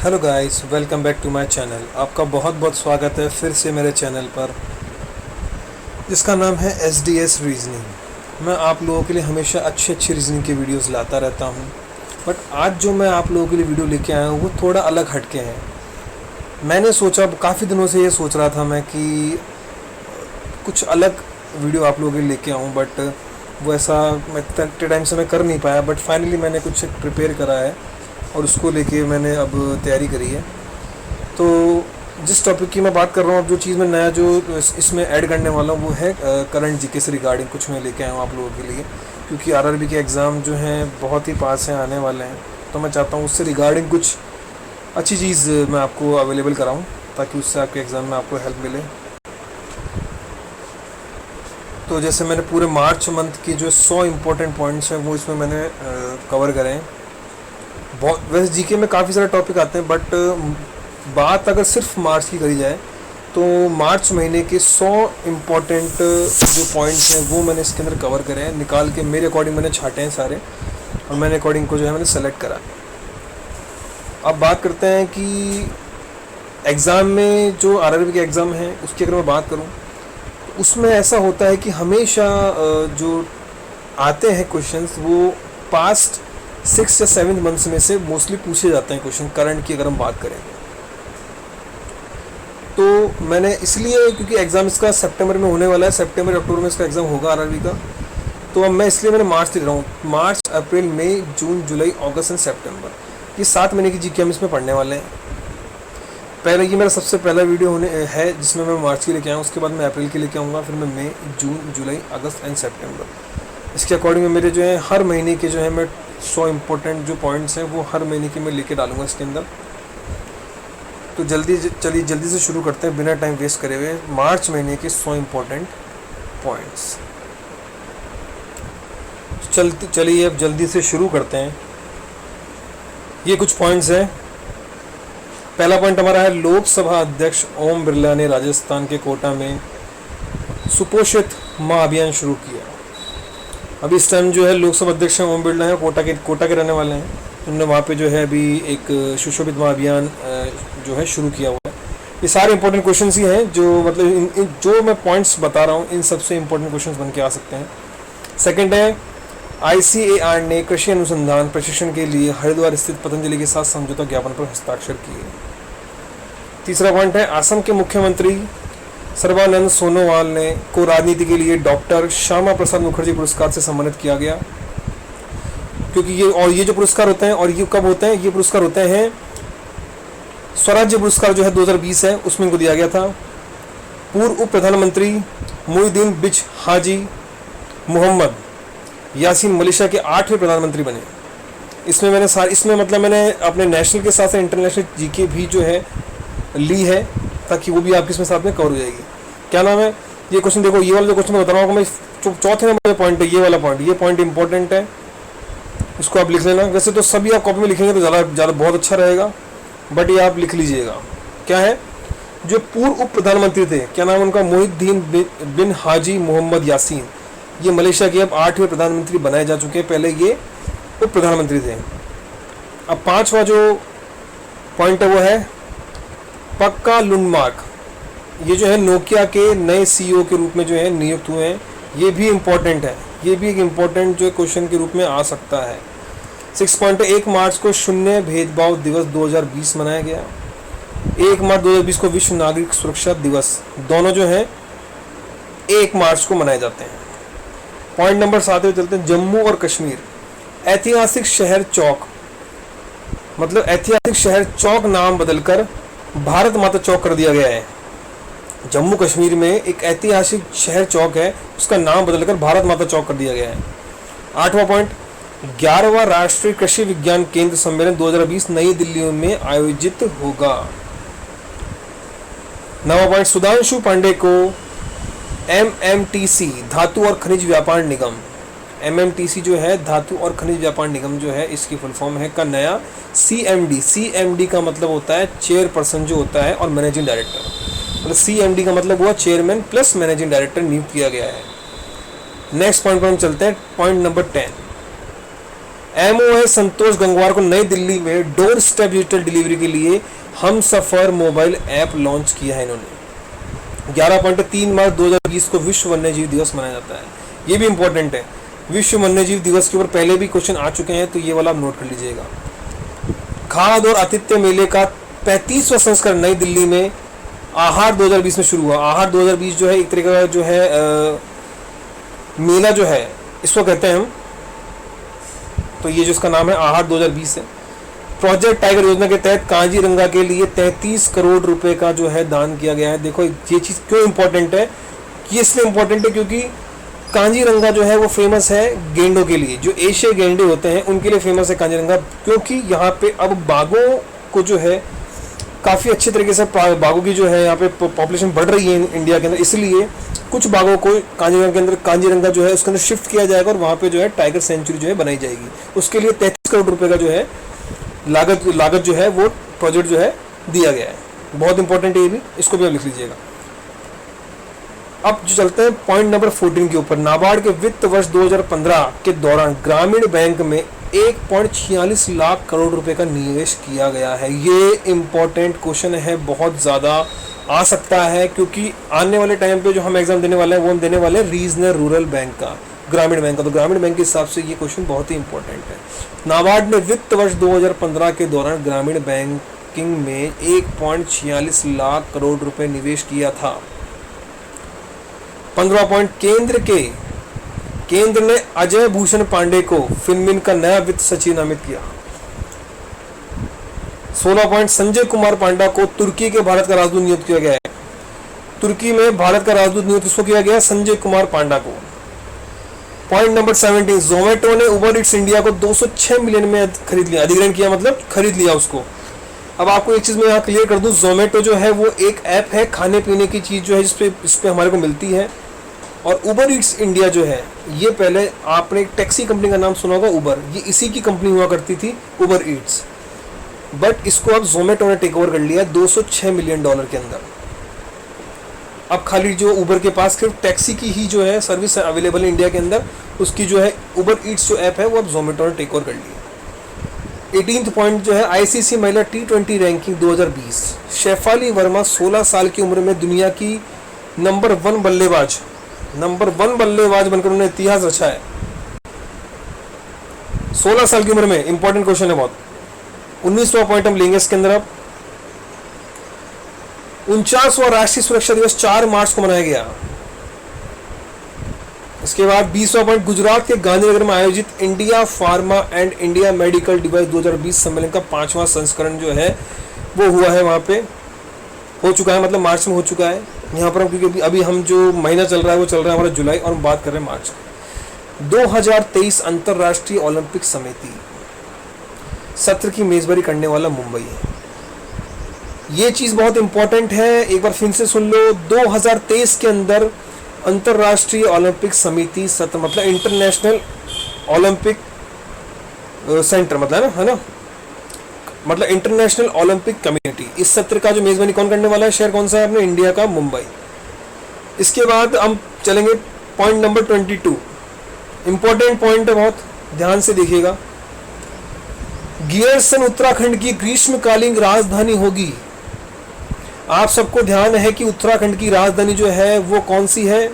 Hello guys, welcome back to my channel. आपका बहुत बहुत स्वागत है फिर से मेरे चैनल पर, जिसका नाम है SDS रीजनिंग। मैं आप लोगों के लिए हमेशा अच्छी रीजनिंग की वीडियोस लाता रहता हूं, बट आज जो मैं आप लोगों के लिए वीडियो लेके आया हूं वो थोड़ा अलग हटके है। मैंने सोचा, काफ़ी दिनों से ये सोच रहा था मैं कि कुछ अलग वीडियो आप लोगों के लिए लेके आऊँ, बट वो ऐसा मैं इतने टाइम से मैं कर नहीं पाया। बट फाइनली मैंने कुछ प्रिपेयर करा है और उसको लेके मैंने अब तैयारी करी है। तो जिस टॉपिक की मैं बात कर रहा हूँ, अब जो चीज़ मैं नया जो इसमें ऐड करने वाला हूँ वो है करंट जीके से रिगार्डिंग कुछ मैं लेके आया हूँ आप लोगों के लिए, क्योंकि आरआरबी के एग्ज़ाम जो हैं बहुत ही पास हैं, आने वाले हैं। तो मैं चाहता हूँ उससे रिगार्डिंग कुछ अच्छी चीज़ मैं आपको अवेलेबल कराऊँ, ताकि उससे आपके एग्ज़ाम में आपको हेल्प मिले। तो जैसे मैंने पूरे मार्च मंथ की जो 100 इम्पोर्टेंट पॉइंट्स हैं वो इसमें मैंने कवर करे हैं। बहुत वैसे जीके में काफ़ी सारे टॉपिक आते हैं, बट बात अगर सिर्फ मार्च की करी जाए तो मार्च महीने के 100 इम्पोर्टेंट जो पॉइंट्स हैं वो मैंने इसके अंदर कवर करे हैं, निकाल के मेरे अकॉर्डिंग मैंने छाटे हैं सारे, और मैंने अकॉर्डिंग को जो है मैंने सेलेक्ट करा। अब बात करते हैं कि एग्ज़ाम में जो आरआरबी के एग्ज़ाम हैं उसकी अगर मैं बात करूँ, उसमें ऐसा होता है कि हमेशा जो आते हैं क्वेश्चंस वो पास्ट 6 या 7 मंथ्स में से मोस्टली पूछे जाते हैं क्वेश्चन। करंट की अगर हम बात करें तो मैंने इसलिए, क्योंकि एग्ज़ाम इसका सितंबर में होने वाला है, सितंबर अक्टूबर में इसका एग्ज़ाम होगा आरआरबी का, तो अब मैं इसलिए मैंने मार्च लिख रहा हूँ। मार्च, अप्रैल, मई, जून, जुलाई, अगस्त एंड सितंबर, ये 7 महीने की जीके हम इसमें पढ़ने वाले हैं। पहले ये मेरा सबसे पहला वीडियो होने है जिसमें मैं मार्च की लेके आऊँ, उसके बाद मैं अप्रैल की लेके आऊँगा, फिर मैं मई, जून, जुलाई, अगस्त एंड सितंबर। इसके अकॉर्डिंग में मेरे जो है हर महीने के जो है मैं 100 इम्पोर्टेंट जो पॉइंट्स हैं वो हर महीने की मैं लेके डालूंगा इसके अंदर। तो चलिए जल्दी से शुरू करते हैं बिना टाइम वेस्ट करे हुए मार्च महीने के 100 इम्पोर्टेंट पॉइंट्स। चलिए अब जल्दी से शुरू करते हैं। ये कुछ पॉइंट्स हैं। पहला पॉइंट हमारा है, लोकसभा अध्यक्ष ओम बिरला ने राजस्थान के कोटा में सुपोषित माँ अभियान शुरू किया। अभी इस टाइम जो है लोकसभा अध्यक्ष ओम बिरला है, कोटा के रहने वाले हैं। उन्होंने वहाँ पे जो है अभी एक सुशोभित माँ अभियान जो है शुरू किया हुआ है। ये सारे इंपॉर्टेंट क्वेश्चंस ही हैं जो मतलब इन जो मैं पॉइंट्स बता रहा हूँ इन सबसे इंपॉर्टेंट क्वेश्चंस बन के आ सकते हैं। सेकंड है, ICAR ने कृषि अनुसंधान प्रशिक्षण के लिए हरिद्वार स्थित पतंजलि के साथ समझौता ज्ञापन पर हस्ताक्षर किए। तीसरा पॉइंट है, असम के मुख्यमंत्री सर्बानंद सोनोवाल ने को राजनीति के लिए डॉक्टर श्यामा प्रसाद मुखर्जी पुरस्कार से सम्मानित किया गया। क्योंकि ये जो पुरस्कार होते हैं, और ये कब होते हैं, ये पुरस्कार होते हैं स्वराज्य पुरस्कार जो है 2020 है उसमें इनको दिया गया था। पूर्व उप प्रधानमंत्री मुहिउद्दीन बिच हाजी मोहम्मद यासीन मलेशिया के 8वें प्रधानमंत्री बने। इसमें मैंने अपने नेशनल के साथ साथ इंटरनेशनल जीके भी जो है ली है, ताकि वो भी आपके इसमें साथ में कवर हो जाएगी। क्या नाम है ये क्वेश्चन, देखो ये वाला जो क्वेश्चन मैं बता रहा हूँ, मैं चौथे नंबर पॉइंट है ये वाला पॉइंट, ये पॉइंट इंपॉर्टेंट है, इसको आप लिख लेना। वैसे तो सभी आप कॉपी में लिखेंगे तो ज़्यादा बहुत अच्छा रहेगा, बट ये आप लिख लीजिएगा। क्या है, जो पूर्व उप प्रधानमंत्री थे, क्या नाम उनका, मुहिउद्दीन बिन हाजी मोहम्मद यासीन, ये मलेशिया के अब 8वें प्रधानमंत्री बनाए जा चुके हैं, पहले ये उप प्रधानमंत्री थे। अब 5वां जो पॉइंट है वो है पक्का लुंडमार्क, ये जो है नोकिया के नए CEO के रूप में जो है नियुक्त हुए हैं। ये भी इम्पोर्टेंट है, ये भी एक इम्पोर्टेंट जो क्वेश्चन के रूप में आ सकता है। 6 पॉइंट, 1 मार्च को शून्य भेदभाव दिवस 2020 मनाया गया। 1 मार्च 2020 को विश्व नागरिक सुरक्षा दिवस, दोनों जो हैं 1 मार्च को मनाए जाते हैं। पॉइंट नंबर 7 पे चलते हैं, जम्मू और कश्मीर ऐतिहासिक शहर चौक, मतलब ऐतिहासिक शहर चौक नाम बदलकर भारत माता चौक कर दिया गया है। जम्मू कश्मीर में एक ऐतिहासिक शहर चौक है, उसका नाम बदलकर भारत माता चौक कर दिया गया है। 8वां पॉइंट, 11वां राष्ट्रीय कृषि विज्ञान केंद्र सम्मेलन 2020 नई दिल्ली में आयोजित होगा। 9वां पॉइंट, सुधांशु पांडे को MMTC धातु और खनिज व्यापार निगम, MMTC जो है धातु और खनिज व्यापार निगम जो है इसकी फुल फॉर्म है, का नया CMD का मतलब होता है चेयरपर्सन जो होता है और मैनेजिंग डायरेक्टर, मतलब CMD का मतलब हुआ चेयरमैन प्लस मैनेजिंग डायरेक्टर नियुक्त किया गया है। नेक्स्ट पॉइंट पर हम चलते हैं, point number 10, MOS Santosh Gangwar को नई दिल्ली में डोर स्टेप डिजिटल डिलीवरी के लिए हम सफर मोबाइल ऐप लॉन्च किया है इन्होंने। 11.3 मार्च 2020 को विश्व वन्यजीव दिवस मनाया जाता है। ये भी इंपॉर्टेंट है, विश्व वन्यजीव दिवस के ऊपर पहले भी क्वेश्चन आ चुके हैं, तो ये वाला आप नोट कर लीजिएगा। खाद्य और आतिथ्य मेले का 35वां संस्करण नई दिल्ली में आहार 2020 में शुरू हुआ। आहार 2020 जो है एक तरीके का जो है मेला जो है इसको कहते हैं हम, तो ये जो इसका नाम है आहार 2020 है। प्रोजेक्ट टाइगर योजना के तहत कांजीरंगा के लिए 33 करोड़ रुपए का जो है दान किया गया है। देखो ये चीज़ क्यों इंपॉर्टेंट है, ये इसलिए इंपॉर्टेंट है क्योंकि कांजीरंगा जो है वो फेमस है गेंडों के लिए, जो एशियाई गेंडे होते हैं उनके लिए फेमस है कांजीरंगा, क्योंकि यहाँ पे अब बाघों को जो है काफ़ी अच्छे तरीके से बाघों की जो है यहाँ पे पॉपुलेशन बढ़ रही है इंडिया के अंदर, इसलिए कुछ बाघों को कांजीरंगा के अंदर, कांजीरंगा जो है उसके अंदर शिफ्ट किया जाएगा और वहाँ पे जो है टाइगर सेंचुरी जो है बनाई जाएगी। उसके लिए 33 करोड़ रुपए का जो है लागत जो है वो प्रोजेक्ट जो है दिया गया है। बहुत इंपॉर्टेंट है ये भी, इसको भी आप लिख लीजिएगा। अब जो चलते हैं पॉइंट नंबर 14 के ऊपर। नाबार्ड के वित्त वर्ष 2015 के दौरान ग्रामीण बैंक में 1.46 लाख करोड़ रुपए का निवेश किया गया है। ये इंपॉर्टेंट क्वेश्चन है, बहुत ज़्यादा आ सकता है, क्योंकि आने वाले टाइम पे जो हम एग्जाम देने वाले हैं वो हम देने वाले हैं रीजनल रूरल बैंक का, ग्रामीण बैंक का। तो ग्रामीण बैंक के हिसाब से ये क्वेश्चन बहुत ही इंपॉर्टेंट है। नाबार्ड ने वित्त वर्ष 2015 के दौरान ग्रामीण बैंकिंग में 1.46 लाख करोड़ रुपए निवेश किया था। 15 पॉइंट केंद्र ने अजय भूषण पांडे को फिनमिन का नया वित्त सचिव नामित किया। 16 पॉइंट संजय कुमार पांडा को तुर्की के भारत का राजदूत नियुक्त किया गया है। तुर्की में भारत का राजदूत नियुक्त किसको किया गया? संजय कुमार पांडा को। पॉइंट नंबर 17, जोमेटो ने उबर इट्स इंडिया को 206 मिलियन में खरीद लिया। अधिग्रहण किया मतलब खरीद लिया उसको। अब आपको एक चीज़ मैं यहाँ क्लियर कर दूँ, जोमेटो जो है वो एक ऐप है, खाने पीने की चीज़ जो है इस पे हमारे को मिलती है। और उबर ईट्स इंडिया जो है ये पहले आपने एक टैक्सी कंपनी का नाम सुना होगा उबर, ये इसी की कंपनी हुआ करती थी उबर ईट्स, बट इसको अब जोमेटो ने टेक ओवर कर लिया 206 मिलियन डॉलर के अंदर। अब खाली जो उबर के पास सिर्फ टैक्सी की ही जो है सर्विस अवेलेबल है इंडिया के अंदर, उसकी जो है उबर ईट्स जो ऐप है वो अब जोमेटो ने टेक ओवर कर लिया। 18 पॉइंट जो है आईसीसी महिला T20 रैंकिंग 2020। शेफाली वर्मा 16 साल की उम्र में दुनिया की नंबर 1 बल्लेबाज बनकर उन्होंने इतिहास रचा है। 16 साल की उम्र में, इंपॉर्टेंट क्वेश्चन है बहुत। 19वां पॉइंट हम लेंगे इसके अंदर। अब 49वां राष्ट्रीय सुरक्षा दिवस 4 मार्च को मनाया गया। इसके बाद 20वां पॉइंट, गुजरात के गांधीनगर में आयोजित India pharma and India medical device 2020 सम्मेलन का 5वां संस्करण जो है वो हुआ है, वहां पे हो चुका है, मतलब मार्च में हो चुका है। यहाँ पर क्योंकि अभी हम जो महीना चल रहा है वो चल रहा है हमारा जुलाई, और हम बात कर रहे हैं मार्च। 2023 अंतर्राष्ट्रीय ओलंपिक समिति सत्र की मेजबानी करने वाला मुंबई है। ये चीज़ बहुत इंपॉर्टेंट है, एक बार फिर से सुन लो। 2023 के अंदर अंतर्राष्ट्रीय ओलंपिक समिति सत्र, मतलब इंटरनेशनल ओलंपिक सेंटर, मतलब है ना, मतलब इंटरनेशनल ओलंपिक कम्युनिटी, इस सत्र का जो मेजबानी कौन करने वाला है? शहर कौन सा है अपने इंडिया का? मुंबई। इसके बाद हम चलेंगे पॉइंट नंबर 22, इंपॉर्टेंट पॉइंट है बहुत, ध्यान से देखिएगा। गियरसन उत्तराखंड की ग्रीष्मकालीन राजधानी होगी। आप सबको ध्यान है कि उत्तराखंड की राजधानी जो है वो कौन सी है?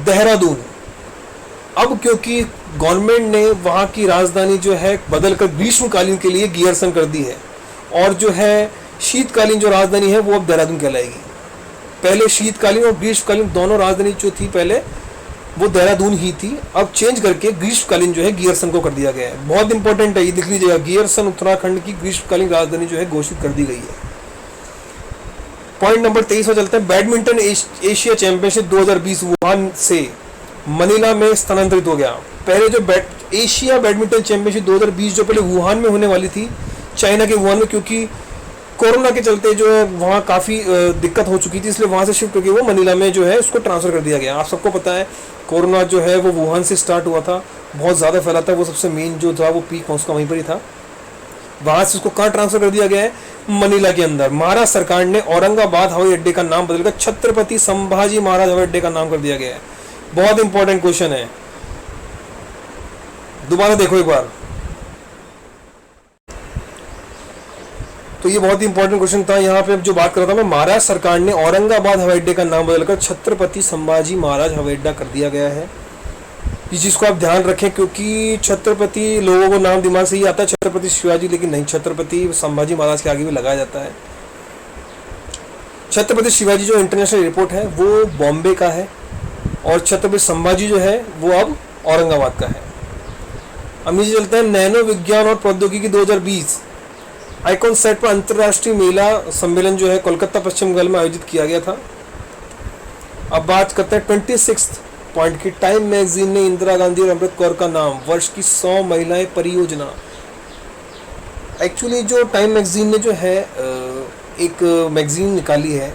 देहरादून। अब क्योंकि गवर्नमेंट ने वहाँ की राजधानी जो है बदलकर ग्रीष्मकालीन के लिए गियरसन कर दी है, और जो है शीतकालीन जो राजधानी है वो अब देहरादून कहलाएगी। पहले शीतकालीन और ग्रीष्मकालीन दोनों राजधानी जो थी पहले वो देहरादून ही थी, अब चेंज करके ग्रीष्मकालीन जो है गियरसन को कर दिया गया है। बहुत इंपॉर्टेंट है, ये लिख लीजिएगा, गियरसन उत्तराखंड की ग्रीष्मकालीन राजधानी जो है घोषित कर दी गई है। पॉइंट नंबर 23 में चलते हैं। बैडमिंटन एशिया चैंपियनशिप 2020 वुहान से मनीला में स्थानांतरित हो गया। पहले जो एशिया बैडमिंटन चैंपियनशिप 2020 जो पहले वुहान में होने वाली थी, चाइना के वुहान में, क्योंकि कोरोना के चलते जो है वहाँ काफ़ी दिक्कत हो चुकी थी, इसलिए वहाँ से शिफ्ट करके वो मनीला में जो है उसको ट्रांसफ़र कर दिया गया। आप सबको पता है कोरोना जो है वो वुहान से स्टार्ट हुआ था, बहुत ज़्यादा फैला था, वो सबसे मेन जो था वो पीक उसका वहीं पर ही था। वहाँ से उसको कहाँ ट्रांसफ़र कर दिया गया है? मनीला के अंदर। महाराष्ट्र सरकार ने औरंगाबाद हवाई अड्डे का नाम बदलकर छत्रपति संभाजी महाराज हवाई अड्डे का नाम कर दिया गया है। बहुत इंपॉर्टेंट क्वेश्चन है। दोबारा देखो एक बार। तो ये बहुत ही इंपॉर्टेंट क्वेश्चन था। यहाँ पे जो बात कर रहा था मैं, महाराष्ट्र सरकार ने औरंगाबाद हवाई अड्डे का नाम बदलकर छत्रपति संभाजी महाराज हवाई अड्डा कर दिया गया है। इस चीज़ को आप ध्यान रखें, क्योंकि छत्रपति लोगों को नाम दिमाग से ही आता है छत्रपति शिवाजी, लेकिन नहीं, छत्रपति संभाजी महाराज के आगे भी लगाया जाता है। छत्रपति शिवाजी जो इंटरनेशनल एयरपोर्ट है वो बॉम्बे का है, और छत्रपति संभाजी जो है वो अब औरंगाबाद का है। अब नीचे चलते हैं। नैनो विज्ञान और प्रौद्योगिकी 2020 आइकॉन सेट पर अंतर्राष्ट्रीय मेला सम्मेलन जो है कोलकाता पश्चिम बंगाल में आयोजित किया गया था। अब बात करते हैं 26 पॉइंट की। टाइम मैगजीन ने इंदिरा गांधी और अमृत कौर का नाम वर्ष की 100 महिलाएं परियोजना। एक्चुअली जो टाइम मैगजीन ने जो है एक मैगजीन निकाली है,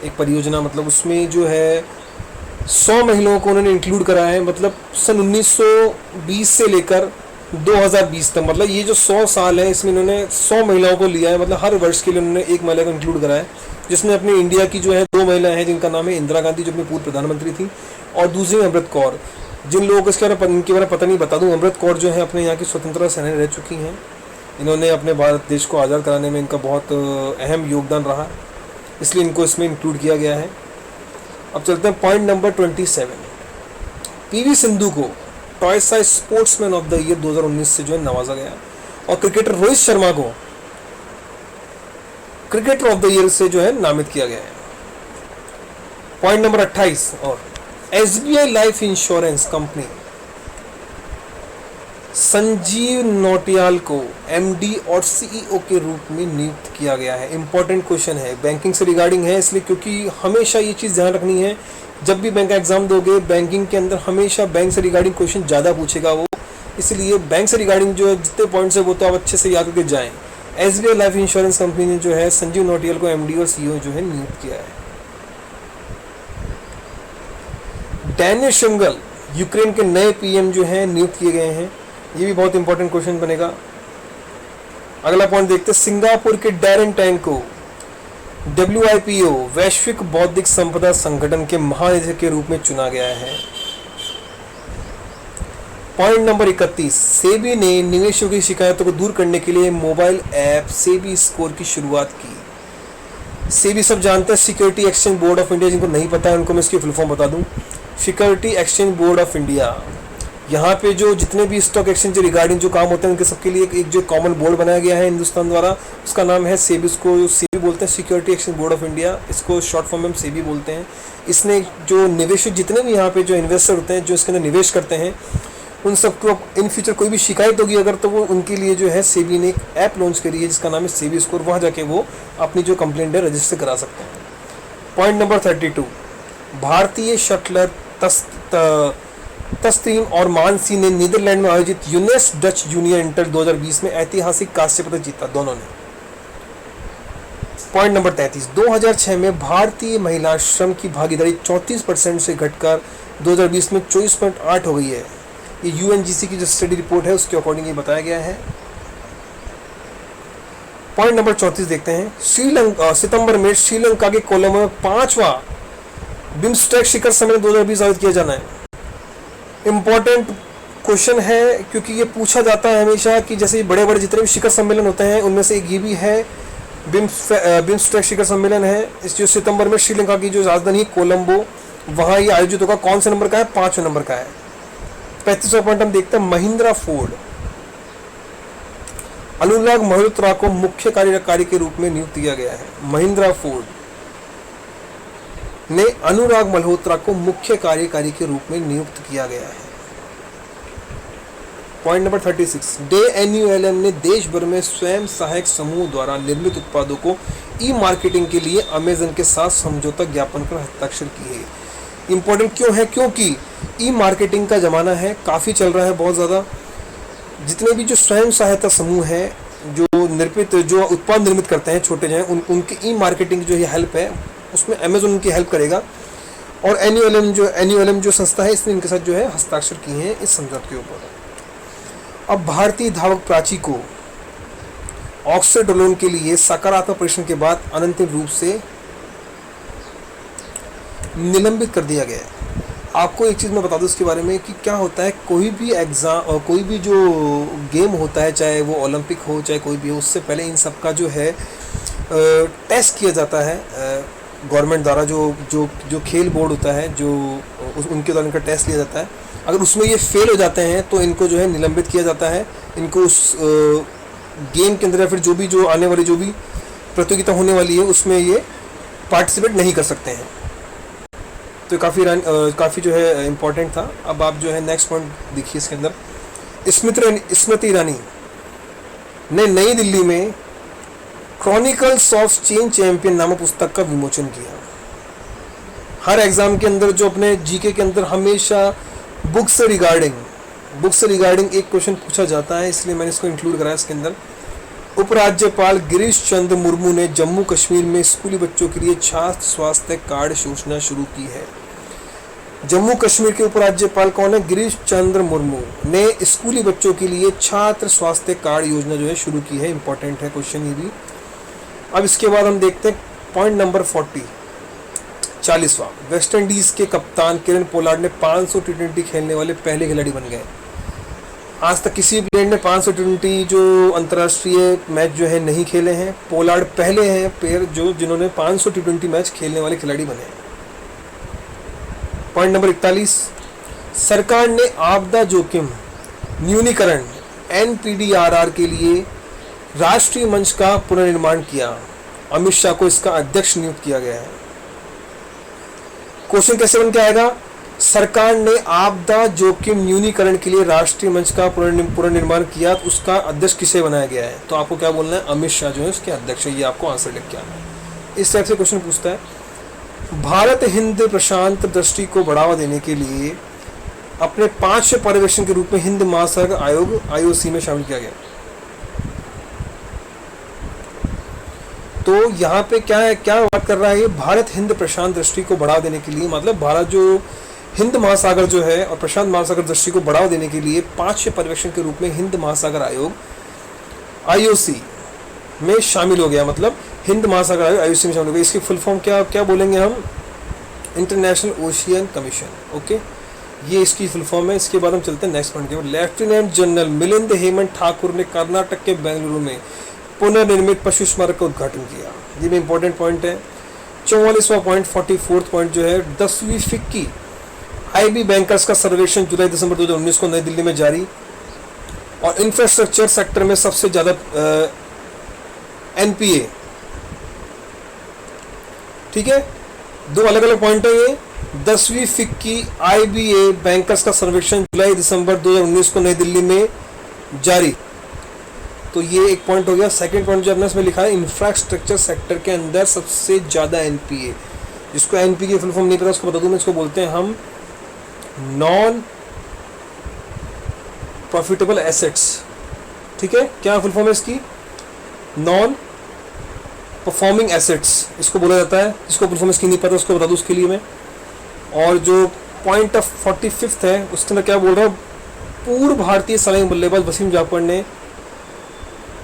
एक परियोजना, मतलब उसमें जो है 100 महिलाओं को उन्होंने इंक्लूड करा है। मतलब सन 1920 से लेकर 2020 तक, मतलब ये जो 100 साल है इसमें इन्होंने 100 महिलाओं को लिया है। मतलब हर वर्ष के लिए उन्होंने एक महिला को इंक्लूड करा है, जिसमें अपने इंडिया की जो है 2 महिलाएं हैं, जिनका नाम है इंदिरा गांधी जो अपनी पूर्व प्रधानमंत्री थी, और दूसरी अमृत कौर। जिन लोगों को इसके बारे में पता नहीं, बता दूं, अमृत कौर जो है अपने यहाँ की स्वतंत्रता सेनानी रह चुकी हैं। इन्होंने अपने भारत देश को आज़ाद कराने में इनका बहुत अहम योगदान रहा, इसलिए इनको इसमें इंक्लूड किया गया है। अब चलते हैं पॉइंट नंबर 27। पीवी सिंधु को टॉयसा स्पोर्ट्समैन ऑफ द ईयर 2019 से जो है नवाजा गया, और क्रिकेटर रोहित शर्मा को क्रिकेटर ऑफ द ईयर से जो है नामित किया गया है। Point number 28। और SBI life insurance company Sanjeev Nautiyal को एमडी और सीईओ के रूप में नियुक्त किया गया है। इंपॉर्टेंट क्वेश्चन है, बैंकिंग से रिगार्डिंग है, इसलिए क्योंकि हमेशा ये चीज़ ध्यान रखनी है, जब भी बैंक का एग्जाम दोगे बैंकिंग के अंदर हमेशा बैंक से रिगार्डिंग क्वेश्चन ज़्यादा पूछेगा वो, इसलिए बैंक से रिगार्डिंग जो जितने पॉइंट्स है वो तो आप अच्छे से याद करके जाएं। एसबीआई लाइफ इंश्योरेंस कंपनी ने जो है संजीव नौटियाल को एमडी और सीईओ जो है नियुक्त किया है। डैनिश शुंगल यूक्रेन के नए पीएम जो हैं नियुक्त किए गए हैं। ये भी बहुत इंपॉर्टेंट क्वेश्चन बनेगा। अगला पॉइंट देखते हैं। सिंगापुर के डैरेन टैंग को WIPO वैश्विक बौद्धिक संपदा संगठन के महानिदेशक के रूप में चुना गया है। Point number 31। सेबी ने निवेशकों की शिकायतों को दूर करने के लिए मोबाइल ऐप सेबी स्कोर की शुरुआत की। सेबी सब जानते हैं, security exchange board of India. जिनको नहीं पता है उनको मैं इसकी फुल फॉर्म बता दूं, security exchange board of India. यहाँ पे जो जितने भी स्टॉक एक्सचेंज रिगार्डिंग जो काम होते हैं उनके सबके लिए एक जो कॉमन बोर्ड बनाया गया है हिंदुस्तान द्वारा, उसका नाम है सेबी। इसको सेबी बोलते हैं, security exchange board of India, इसको शॉर्ट फॉर्म में हम सेबी बोलते हैं। इसने जो निवेशक जितने भी यहाँ पे जो इन्वेस्टर होते हैं जो इसके अंदर निवेश करते हैं, उन सबको इन फ्यूचर कोई भी शिकायत होगी अगर, तो वो उनके लिए जो है सेबी ने एक ऐप लॉन्च करी है जिसका नाम है सेबी स्कोर। वहाँ जाके वो अपनी जो कंप्लेंट है रजिस्टर करा सकते हैं। Point number 32। भारतीय शटलर तस्नीम और मानसी ने नीदरलैंड में आयोजित यूनेस डच जूनियर इंटर 2020 में ऐतिहासिक कांस्य पदक जीता, दोनों ने। Point number 33। 2006 में भारतीय महिला श्रम की भागीदारी 34% से घटकर 2020 में 24.8 हो गई है। ये UNGC की जो स्टडी रिपोर्ट है उसके अकॉर्डिंग ये बताया गया है। पॉइंट नंबर 34 देखते हैं। सितंबर में श्रीलंका के कोलंबो में 5वां बिम्स्टेक शिखर सम्मेलन 2020 आयोजित किया जाना है। इम्पॉर्टेंट क्वेश्चन है क्योंकि ये पूछा जाता है हमेशा कि जैसे बड़े बड़े जितने भी शिखर सम्मेलन होते हैं उनमें से एक ये भी है, बिम्स्टेक शिखर सम्मेलन है। इस जो सितंबर में श्रीलंका की जो राजधानी है कोलंबो, वहाँ ये आयोजित होगा। कौन से नंबर का है? 5वें नंबर का है। 35वां पॉइंट हम देखते हैं। महिंद्रा फोर्ड अनुराग मल्होत्रा को मुख्य कार्यकारी के रूप में नियुक्त किया गया है। महिंद्रा फोर्ड ने अनुराग मल्होत्रा को मुख्य कार्यकारी के रूप में नियुक्त किया गया है। Point number 36। DNULM ने देश भर में स्वयं सहायक समूह द्वारा निर्मित उत्पादों को ई-मार्केटिंग के लिए अमेजन के साथ समझौता ज्ञापन पर हस्ताक्षर किए। इंपॉर्टेंट क्यों है? क्योंकि ई-मार्केटिंग का ज़माना है, काफ़ी चल रहा है, बहुत ज़्यादा। जितने भी जो स्वयं सहायता समूह हैं जो उत्पाद निर्मित करते हैं छोटे जो हैं, उनकी ई-मार्केटिंग जो ये हेल्प है उसमें अमेजोन उनकी हेल्प करेगा। और NULM जो संस्था है इसने इनके साथ जो है हस्ताक्षर किए हैं इस समझौते के ऊपर। अब भारतीय धावक प्राची को ऑक्सीडोलोन के लिए सकारात्मक परीक्षण के बाद अंतिम रूप से निलंबित कर दिया गया है। आपको एक चीज़ मैं बता दूं इसके बारे में कि क्या होता है, कोई भी एग्ज़ाम और कोई भी जो गेम होता है, चाहे वो ओलंपिक हो चाहे कोई भी हो, उससे पहले इन सब का जो है टेस्ट किया जाता है गवर्नमेंट द्वारा। जो जो जो खेल बोर्ड होता है जो उनके द्वारा इनका टेस्ट लिया जाता है। अगर उसमें ये फेल हो जाते हैं तो इनको जो है निलंबित किया जाता है। इनको उस गेम के अंदर या फिर जो आने वाली जो भी प्रतियोगिता होने वाली है उसमें ये पार्टिसिपेट नहीं कर सकते हैं। तो काफ़ी जो है इम्पोर्टेंट था। अब आप जो है नेक्स्ट पॉइंट देखिए इसके अंदर, स्मृति ईरानी ने नई दिल्ली में क्रॉनिकल्स ऑफ चेन चैंपियन नामक पुस्तक का विमोचन किया। हर एग्जाम के अंदर जो अपने जीके के अंदर हमेशा बुक से रिगार्डिंग एक क्वेश्चन पूछा जाता है, इसलिए मैंने इसको इंक्लूड कराया इसके अंदर। उपराज्यपाल गिरीश चंद्र मुर्मू ने जम्मू कश्मीर में स्कूली बच्चों के लिए छात्र स्वास्थ्य कार्ड योजना शुरू की है। जम्मू कश्मीर के उपराज्यपाल कौन है? गिरीश चंद्र मुर्मू ने स्कूली बच्चों के लिए छात्र स्वास्थ्य कार्ड योजना जो है शुरू की है। इंपॉर्टेंट है क्वेश्चन ये भी। अब इसके बाद हम देखते हैं पॉइंट नंबर 40वां। वेस्ट इंडीज के कप्तान किरण पोलार्ड ने 500 टी20 खेलने वाले पहले खिलाड़ी बन गए। आज तक किसी प्लेयर ने 500 टी20 जो अंतर्राष्ट्रीय मैच जो है नहीं खेले हैं। पोलार्ड पहले हैं प्लेयर जिन्होंने 500 टी20 मैच खेलने वाले खिलाड़ी बने हैं। पॉइंट नंबर 41, सरकार ने आपदा जोखिम न्यूनीकरण NPDRR के लिए राष्ट्रीय मंच का पुनर्निर्माण किया। अमित शाह को इसका अध्यक्ष नियुक्त किया गया है। क्वेश्चन कैसे बन के आएगा? सरकार ने आपदा जोखिम न्यूनीकरण के लिए राष्ट्रीय मंच का पुनर्निर्माण किया, तो उसका अध्यक्ष किसे बनाया गया है? तो आपको क्या बोलना है? अमित शाह जो है उसके अध्यक्ष है। ये आपको आंसर लिख के आना है। इस टाइप से क्वेश्चन पूछता है। भारत हिंद प्रशांत दृष्टि को बढ़ावा देने के लिए अपने 5वें पर्यवेक्षण के रूप में हिंद महासागर आयोग IOC में शामिल किया गया। तो यहाँ पे क्या बात कर रहा है ये? भारत हिंद प्रशांत दृष्टि को बढ़ावा देने के लिए, मतलब भारत जो हिंद महासागर जो है और प्रशांत महासागर दृष्टि को बढ़ावा देने के लिए 5वें पर्यवेक्षण के रूप में हिंद महासागर आयोग IOC में शामिल हो गया। मतलब हिंद महासागर आयोग IOC में शामिल हो गया। इसकी फुल फॉर्म क्या बोलेंगे हम? International ocean commission. ओके, ये इसकी फुल फॉर्म है। इसके बाद हम चलते हैं नेक्स्ट पॉइंट के ऊपर। लेफ्टिनेंट जनरल मिलिंद हेमंत ठाकुर ने कर्नाटक के बेंगलुरु में पुनर्निर्मित पशु स्मारक का उद्घाटन किया। ये भी इंपॉर्टेंट पॉइंट है। 44वां पॉइंट 44th पॉइंट जो है 10वीं फिक्की IB बैंकर्स का सर्वेक्षण जुलाई-दिसंबर 2019 को नई दिल्ली में जारी। और इंफ्रास्ट्रक्चर सेक्टर में सबसे ज़्यादा NPA, ठीक है, दो अलग अलग पॉइंट है ये। 10वीं फिक्की IBA बैंकर्स का सर्वेक्षण जुलाई-दिसंबर 2019 को नई दिल्ली में जारी। तो ये एक पॉइंट हो गया। सेकंड पॉइंट जो आपने इसमें लिखा है, इंफ्रास्ट्रक्चर सेक्टर के अंदर सबसे ज़्यादा NPA। जिसको NPA की फुल फॉर्म नहीं पता उसको बता दूं मैं, इसको बोलते हैं हम नॉन प्रॉफिटेबल एसेट्स। ठीक है, क्या फुल फॉर्म है इसकी? नॉन परफॉर्मिंग एसेट्स इसको बोला जाता है। जिसको फुल फॉर्म इसकी नहीं पता उसको बता दूं उसके लिए मैं। और जो पॉइंट ऑफ 45th है उसके अंदर क्या बोल रहा हूँ, पूर्व भारतीय सलामी बल्लेबाज वसीम जाफर ने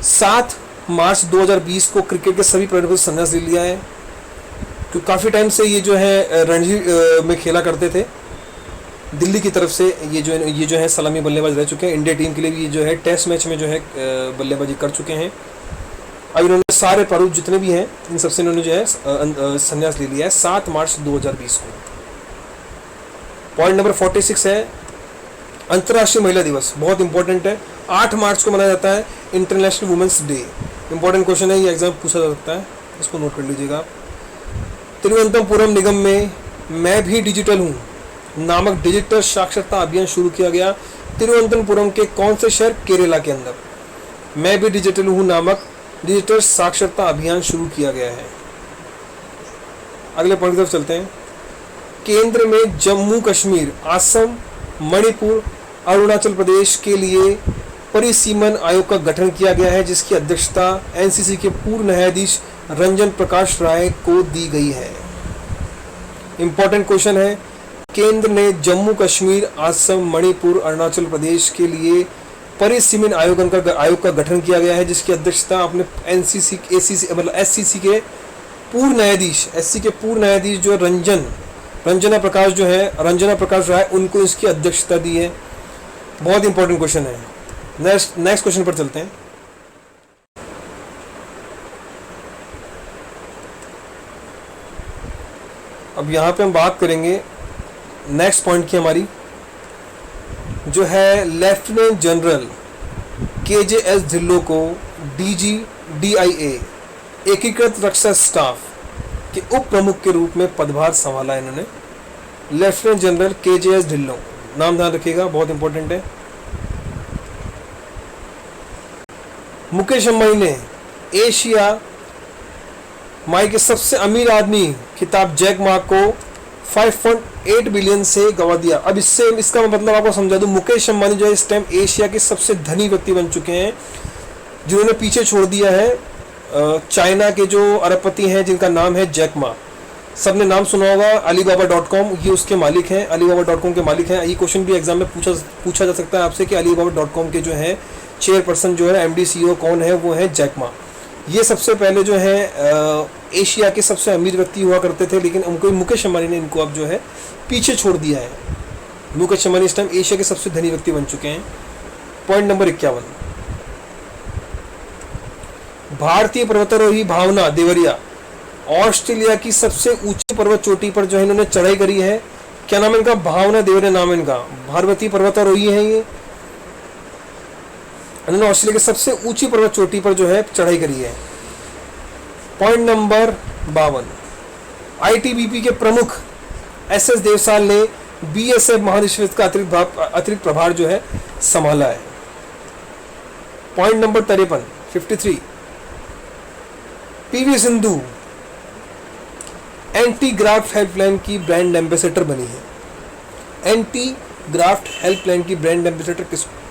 7 मार्च 2020 को क्रिकेट के सभी प्लेयरों से संन्यास ले लिया है। क्योंकि काफ़ी टाइम से ये जो है रणजी में खेला करते थे दिल्ली की तरफ से। ये जो है सलामी बल्लेबाज रह चुके हैं। इंडिया टीम के लिए भी ये जो है टेस्ट मैच में जो है बल्लेबाजी कर चुके हैं। अब इन्होंने सारे प्रारूप जितने भी हैं इन सबसे इन्होंने जो है संन्यास ले लिया है 7 मार्च 2020 को। पॉइंट नंबर 46 है अंतर्राष्ट्रीय महिला दिवस। बहुत इंपॉर्टेंट है। 8 मार्च को मनाया जाता है international women's day. Important question है, ये एग्जाम पूछा जा सकता है, इसको नोट कर लीजिएगा आप। तिरुवनंतपुरम निगम में मैं भी डिजिटल हूँ नामक डिजिटल साक्षरता अभियान शुरू किया गया। तिरुवनंतपुरम के कौन से शहर? केरला के अंदर मैं भी डिजिटल हूँ नामक डिजिटल साक्षरता अभियान शुरू किया गया है। अगले पॉइंट की तरफ चलते हैं। केंद्र में जम्मू कश्मीर, असम, मणिपुर, अरुणाचल प्रदेश के लिए परिसीमन आयोग का गठन किया गया है, जिसकी अध्यक्षता NCC के पूर्व न्यायाधीश रंजन प्रकाश राय को दी गई है। इंपॉर्टेंट क्वेश्चन है, केंद्र ने जम्मू कश्मीर, असम, मणिपुर, अरुणाचल प्रदेश के लिए परिसीमन आयोग का गठन किया गया है, जिसकी अध्यक्षता अपने SC के पूर्व न्यायाधीश जो रंजन रंजना प्रकाश राय उनको इसकी अध्यक्षता दी है। बहुत इंपॉर्टेंट क्वेश्चन है। नेक्स्ट क्वेश्चन पर चलते हैं। अब यहाँ पे हम बात करेंगे नेक्स्ट पॉइंट की, हमारी जो है लेफ्टिनेंट जनरल KJS ढिल्लों को DIA एकीकृत रक्षा स्टाफ के उप प्रमुख के रूप में पदभार संभाला इन्होंने। लेफ्टिनेंट जनरल KJS ढिल्लों, नाम ध्यान रखिएगा, बहुत इंपॉर्टेंट है। मुकेश अंबानी ने एशिया माई के सबसे अमीर आदमी खिताब जैक मा को 5.8 बिलियन से गवा दिया। अब इसका मतलब आपको समझा दूं, मुकेश अंबानी जो है इस टाइम एशिया के सबसे धनी व्यक्ति बन चुके हैं, जिन्होंने पीछे छोड़ दिया है चाइना के जो अरबपति हैं जिनका नाम है जैक मा। सबने नाम सुना होगा, alibaba.com, ये उसके मालिक हैं, alibaba.com के मालिक हैं। ये क्वेश्चन भी एग्जाम में पूछा जा सकता है आपसे कि alibaba.com के जो है चेयरपर्सन जो है MD CEO कौन है, वो है जैक मा। ये सबसे पहले जो है एशिया के सबसे अमीर व्यक्ति हुआ करते थे, लेकिन उनको मुकेश अंबानी ने इनको अब जो है पीछे छोड़ दिया है। मुकेश अंबानी इस टाइम एशिया के सबसे धनी व्यक्ति बन चुके हैं। पॉइंट नंबर 51, भारतीय पर्वतारोही भावना देवरिया ऑस्ट्रेलिया की सबसे ऊंची पर्वत चोटी पर जो है इन्होंने चढ़ाई करी है। क्या नाम है इनका? भावना देवरिया नाम है इनका। भारतीय पर्वतारोही है ये, इन्होंने ऑस्ट्रेलिया की सबसे ऊंची पर्वत चोटी पर जो है चढ़ाई करी है। पॉइंट नंबर 52, ITBP के प्रमुख SS देवसाल ने BSF महानिदेशक का अतिरिक्त प्रभार जो है संभाला है। Point number 53, PV Sindhu anti graft helpline की ब्रांड एम्बेसडर बनी है। एंटी ग्राफ्ट हेल्पलाइन की ब्रांड एम्बेसडर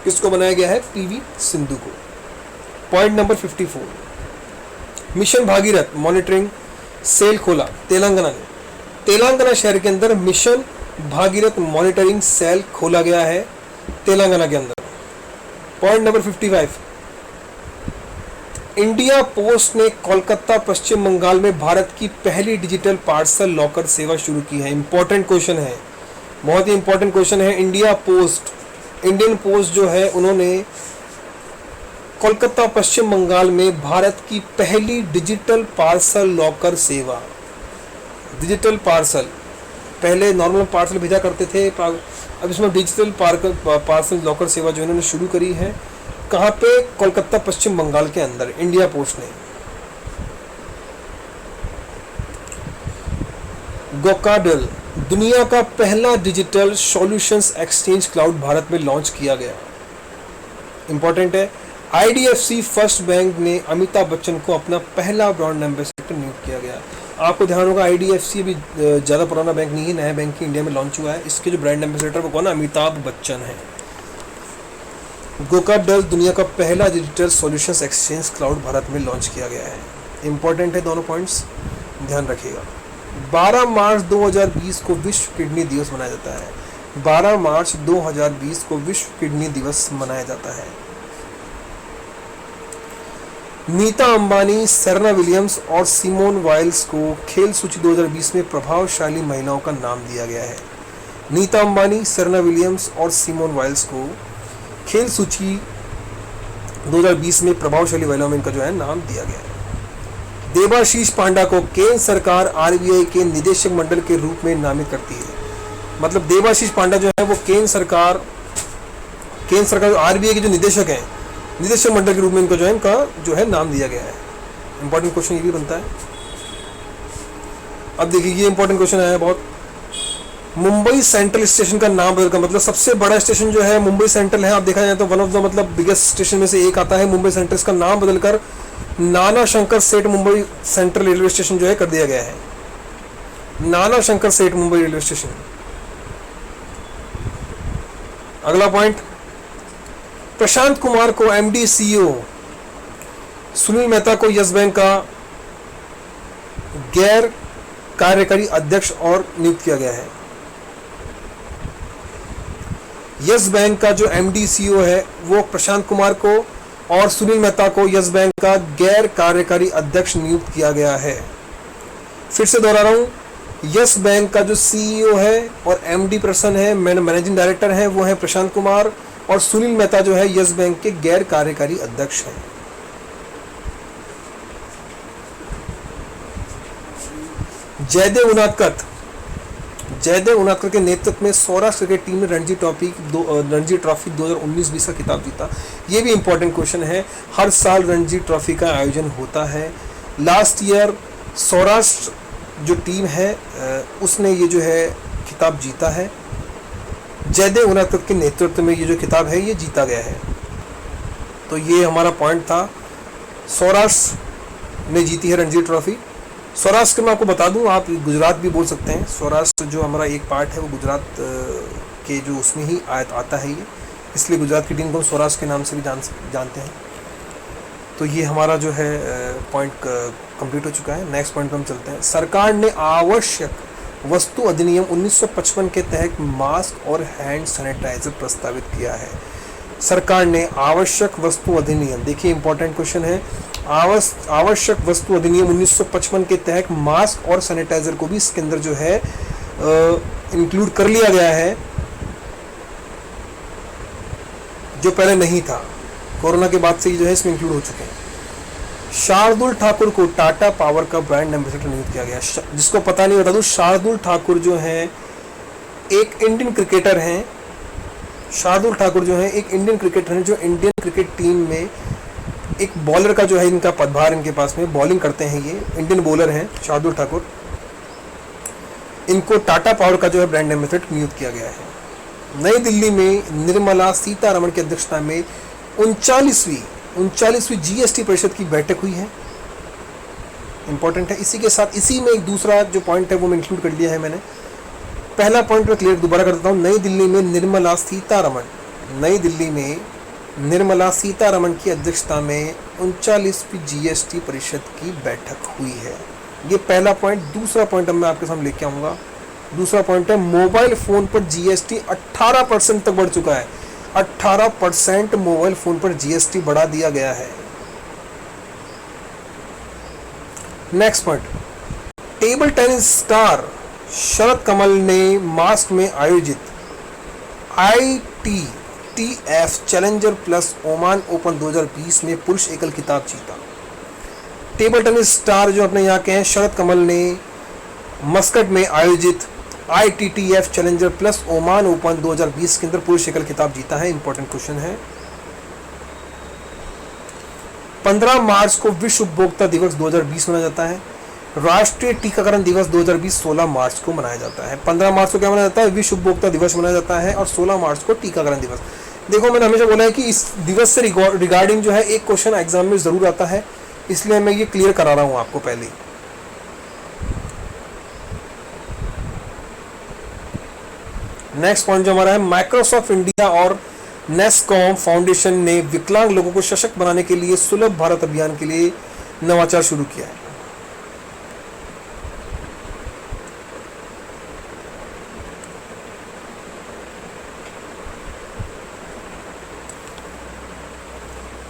किसको बनाया गया है? PV सिंधु को। Point number 54, mission Bhagiratha monitoring cell खोला तेलंगाना ने। तेलंगाना शहर के अंदर मिशन भागीरथ मॉनिटरिंग सेल खोला गया है तेलंगाना के अंदर। पॉइंट नंबर 55, इंडिया पोस्ट ने कोलकाता पश्चिम बंगाल में भारत की पहली डिजिटल पार्सल लॉकर सेवा शुरू की है। इंपॉर्टेंट क्वेश्चन है, बहुत ही इंपॉर्टेंट क्वेश्चन है। इंडियन पोस्ट जो है उन्होंने कोलकाता पश्चिम बंगाल में भारत की पहली डिजिटल पार्सल लॉकर सेवा, डिजिटल पार्सल, पहले नॉर्मल पार्सल भेजा करते थे, अब इसमें डिजिटल पार्सल लॉकर सेवा जो इन्होंने शुरू करी है। कहाँ पे? कोलकाता पश्चिम बंगाल के अंदर इंडिया पोस्ट ने। गोकाडल दुनिया का पहला digital solutions exchange cloud Bharat में लॉन्च किया गया। इंपॉर्टेंट है। IDFC फर्स्ट बैंक ने अमिताभ बच्चन को अपना पहला ब्रांड एम्बेसडर नियुक्त किया गया। आपको ध्यान होगा IDFC भी ज़्यादा पुराना बैंक नहीं है, नया बैंक ही इंडिया में लॉन्च हुआ है। इसके जो ब्रांड एम्बेसडर वो कौन है? अमिताभ बच्चन है। गोकाडल दुनिया का पहला digital solutions exchange cloud Bharat में लॉन्च किया गया है। इंपॉर्टेंट है, दोनों पॉइंट्स ध्यान रखिएगा। 12 मार्च 2020 को विश्व किडनी दिवस मनाया जाता है। 12 मार्च 2020 को विश्व किडनी दिवस मनाया जाता है। नीता अंबानी, सेरेना विलियम्स और सिमोन वाइल्स को खेल सूची 2020 में प्रभावशाली महिलाओं का नाम दिया गया है। नीता अंबानी, सेरेना विलियम्स और सिमोन वाइल्स को खेल सूची 2020 में प्रभावशाली महिलाओं में इनका जो है नाम दिया गया है। देबाशीष पांडा को केंद्र सरकार RBI के निदेशक मंडल के रूप में नामित करती है। मतलब देबाशीष पांडा जो है वो केंद्र सरकार RBI के जो निदेशक हैं, निदेशक मंडल के रूप में इनका जो है नाम दिया गया है। इंपॉर्टेंट क्वेश्चन ये भी बनता है। अब देखिए ये इंपॉर्टेंट क्वेश्चन आया बहुत। मुंबई सेंट्रल स्टेशन का नाम बदलकर, मतलब सबसे बड़ा स्टेशन जो है मुंबई सेंट्रल है। आप देखा जाए तो वन ऑफ द मतलब बिगेस्ट स्टेशन में से एक आता है मुंबई सेंट्रल। इसका नाम बदलकर नाना शंकर सेठ मुंबई सेंट्रल रेलवे स्टेशन जो है कर दिया गया है। नाना शंकर सेठ मुंबई रेलवे स्टेशन। अगला पॉइंट, प्रशांत कुमार को MD CEO, सुनील मेहता को यस बैंक का गैर कार्यकारी अध्यक्ष और नियुक्त किया गया है। यस बैंक का जो MD CEO है वो प्रशांत कुमार को और सुनील मेहता को यस बैंक का गैर कार्यकारी अध्यक्ष नियुक्त किया गया है। फिर से दोहरा रहा हूं, यस बैंक का जो सीईओ है और एमडी पर्सन है, मैनेजिंग डायरेक्टर है, वो है प्रशांत कुमार, और सुनील मेहता जो है यस बैंक के गैर कार्यकारी अध्यक्ष हैं। जयदेव उनादकर के नेतृत्व में सौराष्ट्र क्रिकेट टीम ने रणजी ट्रॉफी 2019-20 का खिताब जीता। ये भी इंपॉर्टेंट क्वेश्चन है। हर साल रणजी ट्रॉफी का आयोजन होता है। लास्ट ईयर सौराष्ट्र जो टीम है उसने ये जो है खिताब जीता है। जयदेव उनादकर के नेतृत्व में ये जो खिताब है ये जीता गया है। तो ये हमारा पॉइंट था। सौराष्ट्र ने जीती है रणजी ट्रॉफी। सौराष्ट्र मैं आपको बता दूं, आप गुजरात भी बोल सकते हैं। सौराष्ट्र जो हमारा एक पार्ट है वो गुजरात के जो उसमें ही आता है ये, इसलिए गुजरात की टीम को सौराष्ट्र के नाम से भी जानते हैं। तो ये हमारा जो है पॉइंट कंप्लीट हो चुका है। नेक्स्ट पॉइंट पर हम चलते हैं। सरकार ने आवश्यक वस्तु अधिनियम 1955 के तहत मास्क और हैंड सैनिटाइजर प्रस्तावित किया है। सरकार ने आवश्यक वस्तु अधिनियम, देखिए इंपॉर्टेंट क्वेश्चन है, आवश्यक वस्तु अधिनियम 1955 के तहत मास्क और सैनिटाइजर को भी इसके अंदर जो है इंक्लूड कर लिया गया है, जो पहले नहीं था। कोरोना के बाद से ही जो है इसमें इंक्लूड हो चुके हैं। शार्दुल ठाकुर को टाटा पावर का ब्रांड एम्बेसडर नियुक्त किया गया। जिसको पता नहीं, बता दूं, शार्दुल ठाकुर जो है एक इंडियन क्रिकेटर हैं। शार्दुल ठाकुर जो है एक इंडियन क्रिकेटर हैं जो इंडियन क्रिकेट टीम में एक बॉलर का जो है इनका पदभार इनके पास में, बॉलिंग करते हैं, ये इंडियन बॉलर हैं शार्दुल ठाकुर। इनको टाटा पावर का जो है ब्रांड एम्बेसडर नियुक्त किया गया है। नई दिल्ली में निर्मला सीतारमण की अध्यक्षता में 39वीं जीएसटी परिषद की बैठक हुई है। इंपॉर्टेंट है। इसी के साथ इसी में एक दूसरा जो पॉइंट है वो मैं इंक्लूड कर लिया है मैंने। पहला पॉइंट मैं क्लियर दोबारा कर देता हूँ। नई दिल्ली में निर्मला सीतारमण की अध्यक्षता में 39वीं जीएसटी परिषद की बैठक हुई है। ये पहला पॉइंट। दूसरा पॉइंट अब मैं आपके सामने लेके आऊँगा। दूसरा पॉइंट है मोबाइल फ़ोन पर जीएसटी 18% तक बढ़ चुका है। 18% मोबाइल फ़ोन पर जीएसटी बढ़ा दिया गया है। Next point, table tennis star Sharath Kamal ने मास्क में आयोजित ITTF challenger plus Oman open 2020 में पुरुष एकल खिताब जीता। टेबल टेनिस स्टार जो अपने यहाँ के हैं शरद कमल ने मस्कट में आयोजित ITTF challenger plus Oman open 2020 के अंदर पुरुष एकल खिताब जीता है। इंपॉर्टेंट क्वेश्चन है। 15 मार्च को विश्व उपभोक्ता दिवस 2020 मनाया जाता है। राष्ट्रीय टीकाकरण दिवस 2020 16 मार्च को मनाया जाता है। 15 मार्च को क्या मनाया जाता है? विश्व उपभोक्ता दिवस मनाया जाता है, और 16 मार्च को टीकाकरण दिवस। देखो, मैंने हमेशा बोला है कि इस दिवस से रिगार्डिंग जो है एक क्वेश्चन एग्जाम में जरूर आता है, इसलिए मैं ये क्लियर करा रहा हूं आपको पहले ही। नेक्स्ट पॉइंट जो हमारा है, माइक्रोसॉफ्ट इंडिया और नेस्कॉम फाउंडेशन ने विकलांग लोगों को सशक्त बनाने के लिए सुलभ भारत अभियान के लिए नवाचार शुरू किया है।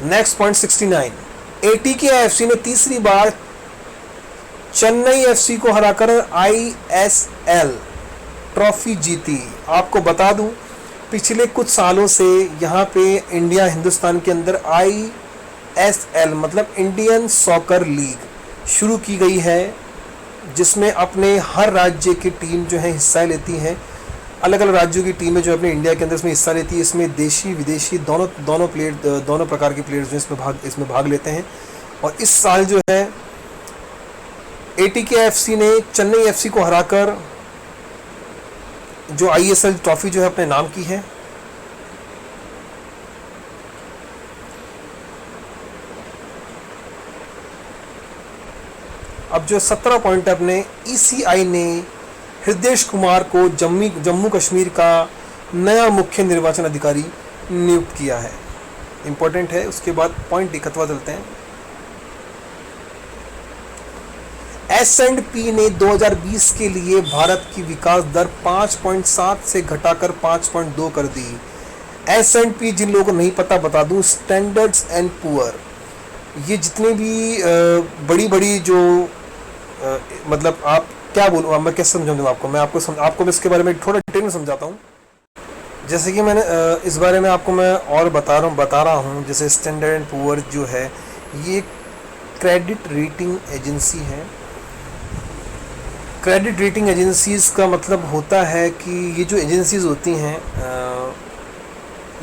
नेक्स्ट पॉइंट 69, ATKFC ने तीसरी बार चेन्नई FC को हराकर ISL ट्रॉफी जीती। आपको बता दूं, पिछले कुछ सालों से यहाँ पे इंडिया हिंदुस्तान के अंदर ISL मतलब इंडियन सॉकर लीग शुरू की गई है, जिसमें अपने हर राज्य की टीम जो है हिस्सा लेती हैं। अलग अलग राज्यों की टीमें जो अपने इंडिया के अंदर इसमें हिस्सा लेती है। इसमें देशी विदेशी दोनों प्रकार के प्लेयर्स जो इसमें भाग लेते हैं। और इस साल जो है ATKFC ने चेन्नई FC को हराकर जो ISL ट्रॉफी जो है अपने नाम की है। अब जो 17 पॉइंट अपने ECI ने हृदय कुमार को जम्मू कश्मीर का नया मुख्य निर्वाचन अधिकारी नियुक्त किया है। इंपॉर्टेंट है। उसके बाद पॉइंट 71 चलते हैं। S&P ने 2020 के लिए भारत की विकास दर 5.7 से घटाकर 5.2 कर दी। S&P जिन लोगों को नहीं पता बता दूं, स्टैंडर्ड्स एंड पुअर, ये जितने भी बड़ी बड़ी जो मतलब आप क्या बोलूँ, अब मैं कैसे समझाऊँ आपको, आपको मैं इसके बारे में थोड़ा डिटेल में समझाता हूँ। जैसे कि मैंने इस बारे में आपको मैं और बता रहा हूँ। जैसे स्टैंडर्ड एंड पुअर जो है ये क्रेडिट रेटिंग एजेंसी है। क्रेडिट रेटिंग एजेंसीज़ का मतलब होता है कि ये जो एजेंसीज़ होती हैं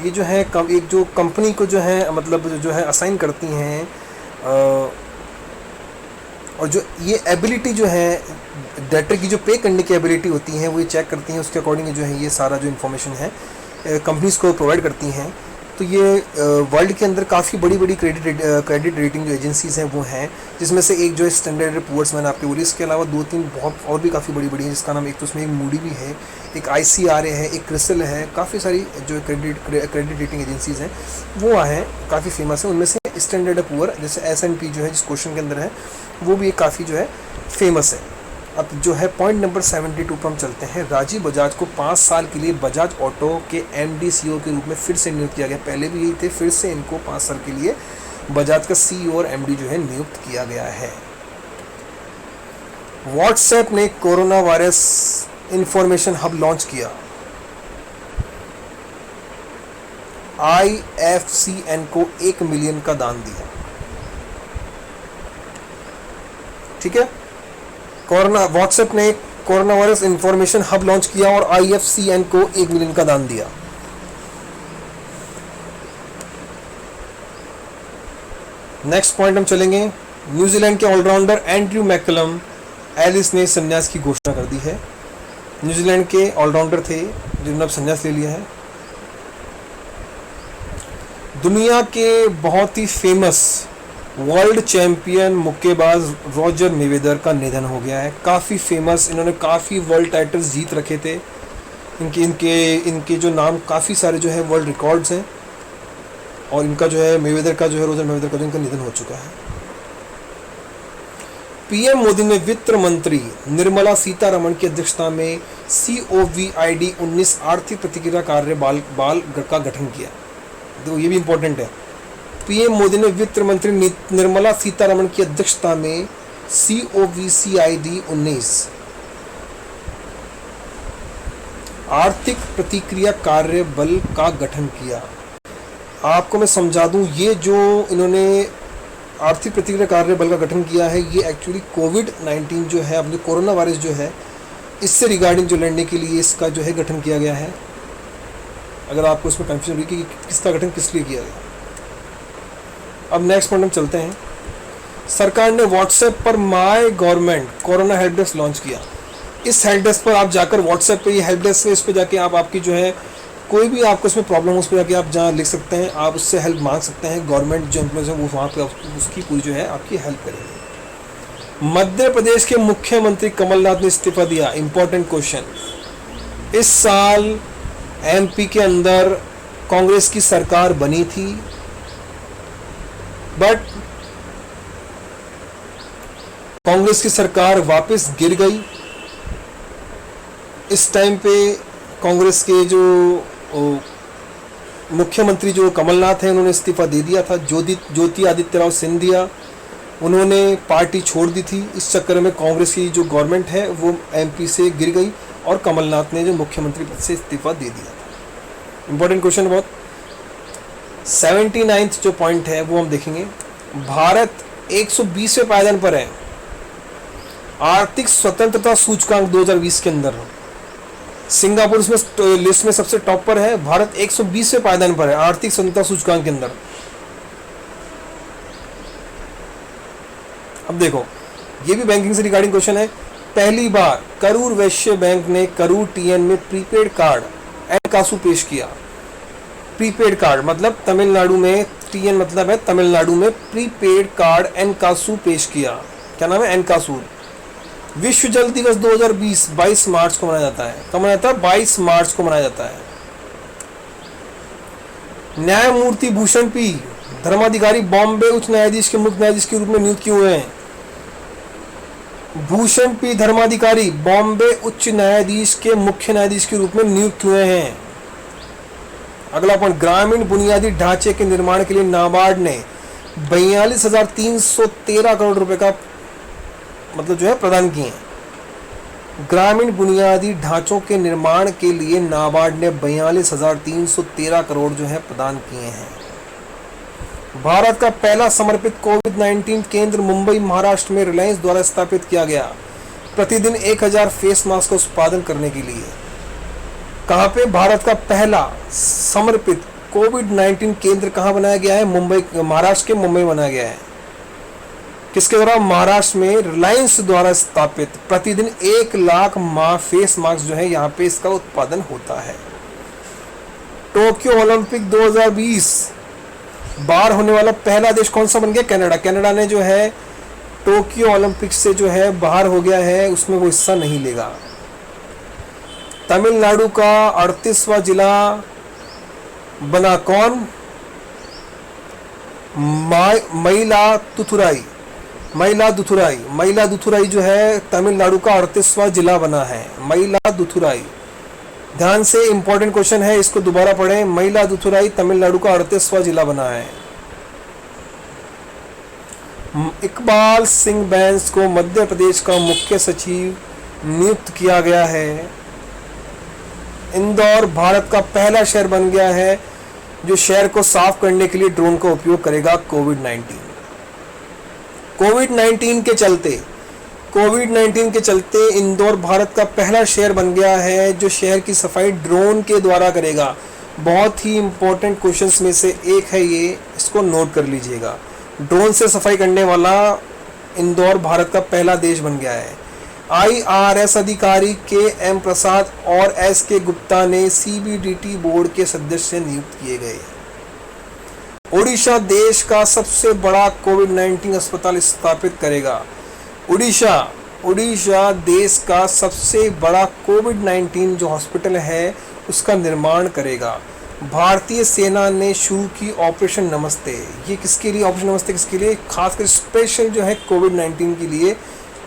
ये जो है एक जो कंपनी को जो है मतलब जो है असाइन करती हैं, और जो ये एबिलिटी जो है डेटर की जो पे करने की एबिलिटी होती है वो ये चेक करती हैं, उसके अकॉर्डिंग जो है ये सारा जो इन्फॉर्मेशन है कंपनीज़ को प्रोवाइड करती हैं। तो ये वर्ल्ड के अंदर काफ़ी बड़ी बड़ी क्रेडिट रेटिंग जो एजेंसीज़ हैं वो हैं, जिसमें से एक जो है स्टैंडर्ड पुअर्स मैंने आपके बोली। इसके अलावा 2-3 बहुत और भी काफ़ी बड़ी बड़ी हैं, जिसका नाम एक तो उसमें एक मूडी भी है, एक ICRA है, एक क्रिसिल है। काफ़ी सारी जो क्रेडिट रेटिंग एजेंसीज़ हैं वो हैं, काफ़ी फेमस है। उनमें से स्टैंडर्ड पुअर जैसे S&P जो है जिस क्वेश्चन के अंदर है वो भी एक काफ़ी जो है फेमस है। अब जो है पॉइंट नंबर 72 पर हम चलते हैं। राजीव बजाज को 5 साल के लिए बजाज ऑटो के MD CEO के रूप में फिर से नियुक्त किया गया। पहले भी यही थे, फिर से इनको 5 साल के लिए बजाज का CEO और MD जो है नियुक्त किया गया है। व्हाट्सएप ने corona virus information hub launch किया। IFCN को 1 मिलियन का दान दिया। ठीक है, व्हाट्सएप ने corona virus information hub launch किया और IFCN को 1 मिलियन का दान दिया। नेक्स्ट पॉइंट हम चलेंगे। न्यूजीलैंड के ऑलराउंडर एंड्रयू मैकलम एलिस ने संन्यास की घोषणा कर दी है। न्यूजीलैंड के ऑलराउंडर थे जिन्होंने अब संन्यास ले लिया है। दुनिया के बहुत ही फेमस वर्ल्ड चैंपियन मुक्केबाज रॉजर मेवेदर का निधन हो गया है। काफ़ी फेमस, इन्होंने काफ़ी वर्ल्ड टाइटल्स जीत रखे थे। इनके जो नाम काफ़ी सारे जो है वर्ल्ड रिकॉर्ड्स हैं, और इनका जो है रॉजर मेवेदर का जो इनका निधन हो चुका है। PM मोदी ने वित्त मंत्री निर्मला सीतारमण की अध्यक्षता में COVID-19 आर्थिक प्रतिक्रिया कार्य बाल का गठन किया। तो ये भी इंपॉर्टेंट है। PM मोदी ने वित्त मंत्री निर्मला सीतारमण की अध्यक्षता में COVID-19 आर्थिक प्रतिक्रिया कार्य बल का गठन किया। आपको मैं समझा दूं, ये जो इन्होंने आर्थिक प्रतिक्रिया कार्य बल का गठन किया है, ये एक्चुअली COVID-19 जो है, अपने कोरोना वायरस जो है, इससे रिगार्डिंग जो लड़ने के लिए इसका जो है गठन किया गया है। अगर आपको इसमें कंफ्यूजन हुई कि किसका गठन किस लिए किया गया। अब नेक्स्ट पॉइंट हम चलते हैं। सरकार ने व्हाट्सएप पर my government corona help desk launch किया। इस हेल्प डेस्क पर आप जाकर व्हाट्सएप पे, ये हेल्प डेस्क है, इस पर जाके आप आपकी जो है कोई भी आपको इसमें प्रॉब्लम हो, उस पर जाके आप जहाँ लिख सकते हैं, आप उससे हेल्प मांग सकते हैं। गवर्नमेंट जो एम्प्लॉयज़ हैं वो वहाँ पे उसकी पूरी जो है आपकी हेल्प करेंगे। मध्य प्रदेश के मुख्यमंत्री कमलनाथ ने इस्तीफा दिया। इंपॉर्टेंट क्वेश्चन, इस साल MP के अंदर कांग्रेस की सरकार बनी थी, बट कांग्रेस की सरकार वापस गिर गई। इस टाइम पे कांग्रेस के जो मुख्यमंत्री जो कमलनाथ हैं, उन्होंने इस्तीफा दे दिया था। ज्योति आदित्यराव सिंधिया, उन्होंने पार्टी छोड़ दी थी। इस चक्कर में कांग्रेस की जो गवर्नमेंट है वो MP से गिर गई और कमलनाथ ने जो मुख्यमंत्री पद से इस्तीफा दे दिया था। इंपॉर्टेंट क्वेश्चन बहुत। 79 जो पॉइंट है वो हम देखेंगे। भारत 120वें पायदान पर है आर्थिक स्वतंत्रता सूचकांक 2020 के अंदर। सिंगापुर इसमें लिस्ट में सबसे टॉप पर है, भारत 120वें पायदान पर है आर्थिक स्वतंत्रता सूचकांक के अंदर। अब देखो, ये भी बैंकिंग से रिगार्डिंग क्वेश्चन है। पहली बार करूर वैश्य बैंक ने करूर TN में प्रीपेड कार्ड एनकासू पेश किया। प्रीपेड कार्ड मतलब तमिलनाडु में, TN मतलब है तमिलनाडु में, प्रीपेड कार्ड एनकासू पेश किया। क्या नाम है? एनकासू। विश्व जल दिवस 2020 22 मार्च को मनाया जाता है। कब मनाया जाता है? 22 मार्च को मनाया जाता है। न्यायमूर्ति भूषण P धर्माधिकारी बॉम्बे उच्च न्यायाधीश के मुख्य न्यायाधीश के रूप में नियुक्त किए हुए हैं। भूषण P धर्माधिकारी बॉम्बे उच्च न्यायाधीश के मुख्य न्यायाधीश के रूप में नियुक्त हुए हैं। अगला पॉइंट, ग्रामीण बुनियादी ढांचे के निर्माण के लिए नाबार्ड ने 42,313 करोड़ रुपए का मतलब जो है प्रदान किए हैं। ग्रामीण बुनियादी ढांचों के निर्माण के लिए नाबार्ड ने 42,313 करोड़ जो है प्रदान किए हैं। भारत का पहला समर्पित कोविड-19 केंद्र मुंबई महाराष्ट्र में रिलायंस द्वारा स्थापित किया गया, प्रतिदिन 1000 फेस मास्क का उत्पादन करने के लिए। कहाँ पे भारत का पहला समर्पित कोविड-19 केंद्र कहाँ बनाया गया है? मुंबई, महाराष्ट्र के मुंबई बनाया गया है। किसके द्वारा? महाराष्ट्र में रिलायंस द्वारा स्थापित। प्रतिदिन 1 लाख फेस मास्क जो है यहाँ पे इसका उत्पादन होता है। टोक्यो ओलंपिक 2020 बाहर होने वाला पहला देश कौन सा बन गया? कनाडा। कनाडा ने जो है टोक्यो ओलंपिक से जो है बाहर हो गया है, उसमें वो हिस्सा नहीं लेगा। तमिलनाडु का 38वां जिला बना कौन? मयिलादुथुराई। मयिलादुथुराई जो है तमिलनाडु का 38वां जिला बना है, मयिलादुथुराई। ध्यान से इंपॉर्टेंट क्वेश्चन है, इसको दोबारा पढ़ें। मयिलादुथुराई तमिलनाडु का 38वां जिला बना है। इकबाल सिंह बैंस को मध्य प्रदेश का मुख्य सचिव नियुक्त किया गया है। इंदौर भारत का पहला शहर बन गया है जो शहर को साफ करने के लिए ड्रोन का उपयोग करेगा। कोविड-19 के चलते इंदौर भारत का पहला शहर बन गया है जो शहर की सफाई ड्रोन के द्वारा करेगा। बहुत ही इंपॉर्टेंट क्वेश्चंस में से एक है ये, इसको नोट कर लीजिएगा। ड्रोन से सफाई करने वाला इंदौर भारत का पहला देश बन गया है। IRS अधिकारी KM प्रसाद और SK गुप्ता ने CBDT बोर्ड के सदस्य नियुक्त किए गए। ओडिशा देश का सबसे बड़ा कोविड-19 अस्पताल स्थापित करेगा। ओडिशा देश का सबसे बड़ा कोविड-19 जो हॉस्पिटल है उसका निर्माण करेगा। भारतीय सेना ने शुरू की ऑपरेशन नमस्ते। ये किसके लिए ऑपरेशन नमस्ते? किसके लिए? खासकर स्पेशल जो है कोविड-19 के लिए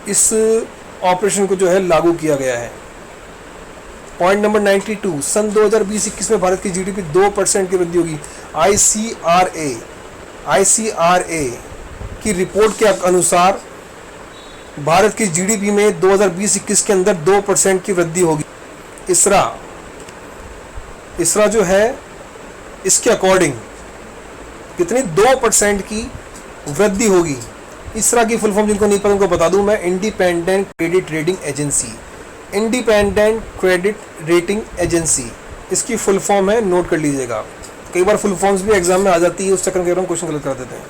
इस ऑपरेशन को जो है लागू किया गया है। पॉइंट नंबर 92, सन 2020-21 में भारत की GDP 2% की वृद्धि होगी। ICRA की रिपोर्ट के अनुसार भारत की GDP में 2020-21 के अंदर 2% की वृद्धि होगी। इसरा जो है इसके अकॉर्डिंग कितनी 2% की वृद्धि होगी। इसरा की फुल फॉर्म जिनको नहीं पता उनको बता दूं मैं, independent credit rating agency. Independent credit rating agency इसकी फुल फॉर्म है, नोट कर लीजिएगा। कई बार फुल फॉर्म्स भी एग्जाम में आ जाती है, उस चक्कर में क्वेश्चन गलत कर देते हैं।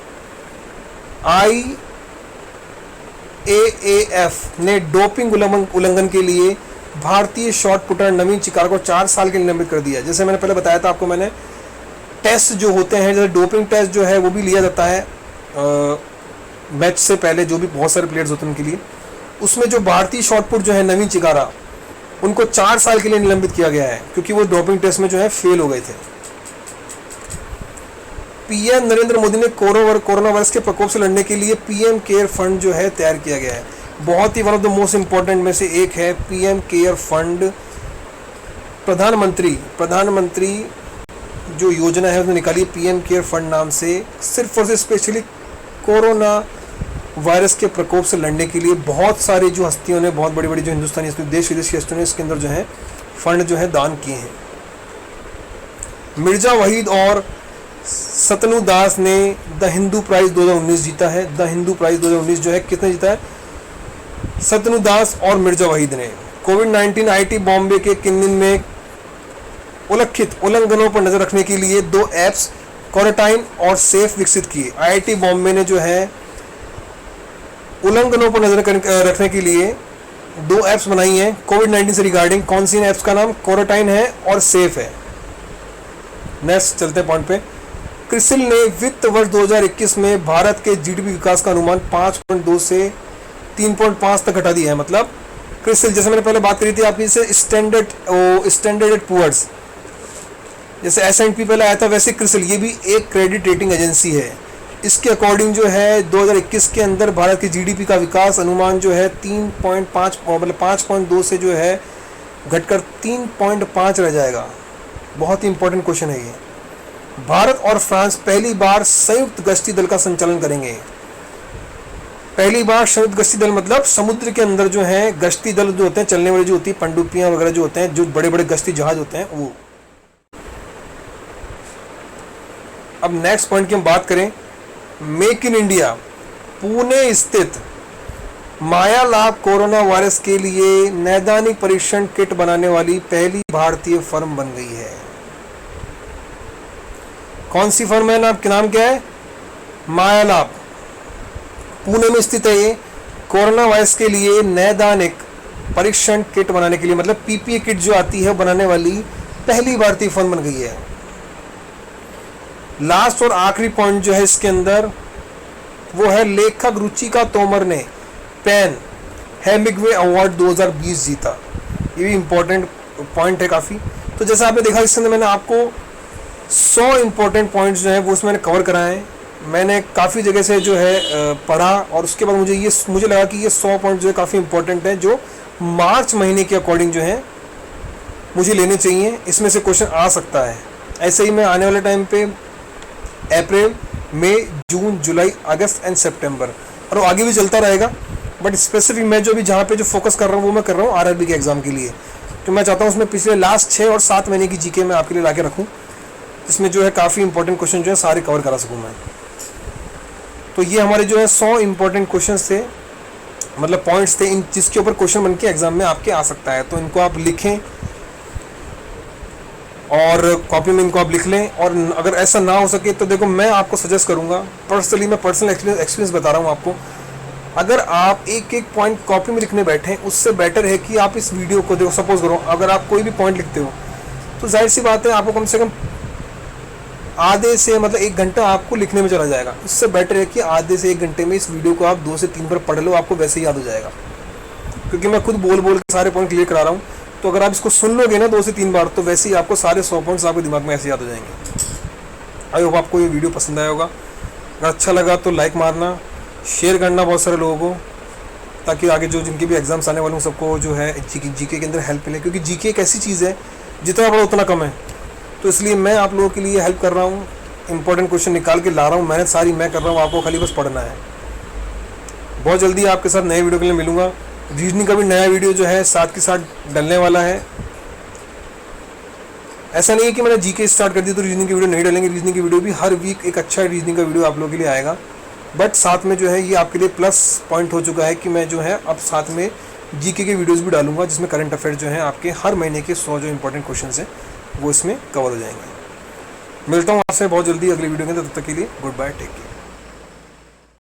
IAAF ने डोपिंग उल्लंघन के लिए भारतीय शॉट पुटर नवीन चिकार को 4 साल के लिए निलंबित कर दिया। जैसे मैंने पहले बताया था आपको, मैंने टेस्ट जो होते हैं, जैसे डोपिंग टेस्ट जो है वो भी लिया जाता है मैच से पहले, जो भी बहुत सारे प्लेयर्स होते हैं उनके लिए। उसमें जो भारतीय शॉटपुट जो है नवीन चिकारा, उनको 4 साल के लिए निलंबित किया गया है क्योंकि वो डोपिंग टेस्ट में जो है फेल हो गए थे। पीएम नरेंद्र मोदी ने कोरोना वायरस के प्रकोप से लड़ने के लिए पीएम केयर फंड जो है तैयार किया गया है। बहुत ही one of the most important में से एक है पीएम केयर फंड। प्रधानमंत्री जो योजना है उसने निकाली पीएम केयर फंड नाम से, सिर्फ और सिर्फ स्पेशली कोरोना वायरस के प्रकोप से लड़ने के लिए। बहुत सारी जो हस्तियों ने, बहुत बड़ी बड़ी जो हिंदुस्तानी देश विदेश की हस्तियों ने इसके अंदर जो है फंड जो है दान किए हैं। मिर्जा वहीद और सतनु दास ने द हिंदू प्राइज 2019 जीता है। द हिंदू प्राइज 2019 जो है किसने जीता है? सतनु दास और मिर्जा वहीद ने। कोविड-19 IIT बॉम्बे के किन दिन में उल्लिखित उल्लंघनों पर नजर रखने के लिए 2 ऐप्स क्वारंटाइन और सेफ विकसित किए। IIT बॉम्बे ने जो है उल्लंघनों पर नजर रखने के लिए 2 ऐप्स बनाई हैं कोविड-19 से रिगार्डिंग। कौन सी ऐप्स का नाम? क्वारंटाइन है और सेफ है। नेक्स्ट चलते हैं पॉइंट पे। क्रिसिल ने वित्त वर्ष 2021 में भारत के GDP विकास का अनुमान 5.2 से 3.5 तक घटा दिया है। मतलब क्रिसिल, जैसे मैंने पहले बात करी थी आपकी, से स्टैंडर्ड पुअर्स, जैसे S&P पहले आया था, वैसे क्रिसिल ये भी एक क्रेडिट रेटिंग एजेंसी है। इसके अकॉर्डिंग जो है 2021 के अंदर भारत की GDP का विकास अनुमान जो है 3.5 मतलब 5.2 से जो है घटकर 3.5 रह जाएगा। बहुत ही इंपॉर्टेंट क्वेश्चन है ये। भारत और फ्रांस पहली बार संयुक्त गश्ती दल का संचालन करेंगे। पहली बार समुद्र गश्ती दल मतलब समुद्र के अंदर जो है गश्ती दल जो होते हैं, चलने वाले जो होती है पनडुब्बियां वगैरह जो होते हैं, जो बड़े बड़े गश्ती जहाज होते हैं वो। अब नेक्स्ट पॉइंट की हम बात करें, मेक इन इंडिया पुणे स्थित माया लैब कोरोना वायरस के लिए नैदानिक परीक्षण किट बनाने वाली पहली भारतीय फर्म बन गई है। कौन सी फर्म है ना, आपका नाम क्या है? माया लैब, पुणे में स्थित है ये। कोरोना वायरस के लिए नैदानिक परीक्षण किट बनाने के लिए मतलब पीपीई किट जो आती है बनाने वाली पहली भारतीय फर्म बन गई है। लास्ट और आखिरी पॉइंट जो है इसके अंदर वो है, लेखक रुचिका तोमर ने पेन हेमिंग्वे अवार्ड 2020 जीता। ये भी इंपॉर्टेंट पॉइंट है काफ़ी। तो जैसा आपने देखा इसके अंदर मैंने आपको 100 इंपॉर्टेंट पॉइंट्स जो है वो उसमें कवर कराए हैं। मैंने काफ़ी जगह से जो है पढ़ा और उसके बाद मुझे लगा कि ये 100 पॉइंट जो है काफ़ी इंपॉर्टेंट है, जो मार्च महीने के अकॉर्डिंग जो है मुझे लेने चाहिए। इसमें से क्वेश्चन आ सकता है। ऐसे ही मैं आने वाले टाइम पे अप्रैल, मई, जून, जुलाई, अगस्त एंड सितंबर और वो आगे भी चलता रहेगा, बट स्पेसिफिक मैं जो भी जहाँ पे जो फोकस कर रहा हूँ वो मैं कर रहा हूँ आरआरबी के एग्ज़ाम के लिए। तो मैं चाहता हूँ उसमें पिछले लास्ट 6 और 7 महीने की जीके मैं आपके लिए ला के रखूँ, जिसमें जो है काफ़ी इंपॉर्टेंट क्वेश्चन जो है सारे कवर करा सकूँ मैं। तो ये हमारे जो है 100 इंपॉर्टेंट क्वेश्चन थे, मतलब पॉइंट्स थे, इन जिसके ऊपर क्वेश्चन बन के एग्जाम में आपके आ सकता है। तो इनको आप लिखें और कॉपी में इनको आप लिख लें। और अगर ऐसा ना हो सके तो देखो मैं आपको सजेस्ट करूंगा, पर्सनली मैं पर्सनल एक्सपीरियंस बता रहा हूँ आपको, अगर आप एक एक पॉइंट कॉपी में लिखने बैठे उससे बेटर है कि आप इस वीडियो को देखो। सपोज करो अगर आप कोई भी पॉइंट लिखते हो तो जाहिर सी बात है आपको कम से कम आधे से मतलब 1 घंटा आपको लिखने में चला जाएगा। इससे बेटर है कि आधे से 1 घंटे में इस वीडियो को आप 2 से 3 बार पढ़ लो, आपको वैसे ही याद हो जाएगा। क्योंकि मैं खुद बोल बोल के सारे पॉइंट क्लियर करा रहा हूँ, तो अगर आप इसको सुन लोगे ना 2 से 3 बार तो वैसे ही आपको सारे 100 पॉइंट्स आपके दिमाग में ऐसे याद हो जाएंगे। आई होप आपको ये वीडियो पसंद आया होगा। अगर अच्छा लगा तो लाइक मारना, शेयर करना बहुत सारे लोगों को, ताकि आगे जो जिनके भी एग्जाम्स आने वाले हैं सबको जो है जीके के अंदर हेल्प मिले। क्योंकि जीके एक ऐसी चीज़ है जितना बड़ा उतना कम है, तो इसलिए मैं आप लोगों के लिए हेल्प कर रहा हूँ, इंपॉर्टेंट क्वेश्चन निकाल के ला रहा हूँ, मेहनत सारी मैं कर रहा हूँ, आपको खाली बस पढ़ना है। बहुत जल्दी आपके साथ नए वीडियो के लिए मिलूंगा। रीजनिंग का भी नया वीडियो जो है साथ के साथ डलने वाला है। ऐसा नहीं है कि मैंने जीके स्टार्ट कर दी तो रीजनिंग की वीडियो नहीं डालेंगे, रीजनिंग की वीडियो भी हर वीक एक अच्छा रीजनिंग का वीडियो आप लोगों के लिए आएगा। बट साथ में जो है ये आपके लिए प्लस पॉइंट हो चुका है कि मैं जो है अब साथ में जीके के वीडियोस भी डालूंगा, जिसमें करंट अफेयर जो है आपके हर महीने के 100 जो इंपॉर्टेंट क्वेश्चन हैं वो इसमें कवर हो जाएंगे। मिलता हूँ आपसे बहुत जल्दी अगली वीडियो में, तब तक के लिए गुड बाय, टेक केयर।